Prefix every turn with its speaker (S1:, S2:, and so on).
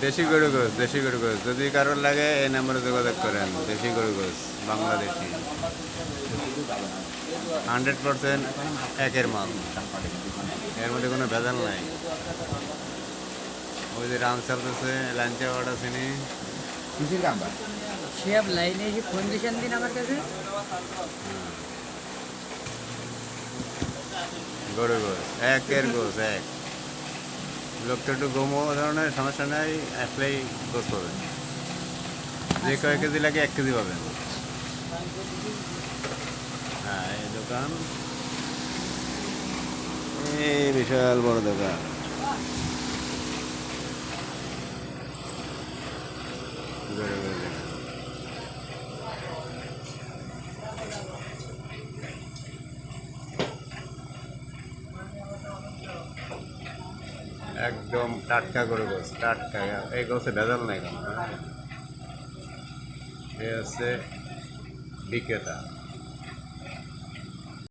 S1: দেশি গরু গোস, দেশি গরু গোস যদি কারোর লাগে এই নাম্বারে যোগাযোগ করেন। দেশি গরু গোস বাংলাদেশি 100% একের মাল, এর মধ্যে কোনো ভেজাল নাই। ওই যে রান চলতেছে, লাঞ্চে অর্ডার চিনি
S2: সে আপ লাইনে এসে কন্ডিশন দিন আমার কাছে।
S1: গরু গোস একের গোস এক। লোকটা একটু গমো ধরনের সমস্যা নাই, আসলেই গোস পাবেন। যে কয় কেজি লাগে 1 কেজি পাবেন। হ্যাঁ এই দোকান, এই বিশাল বড় দোকান। গরু গোস দোকান। একদম টাটকা গরু গোস, টাটকা। এই গোসে ভেজাল নাই কোনো। এ হচ্ছে বিক্রেতা।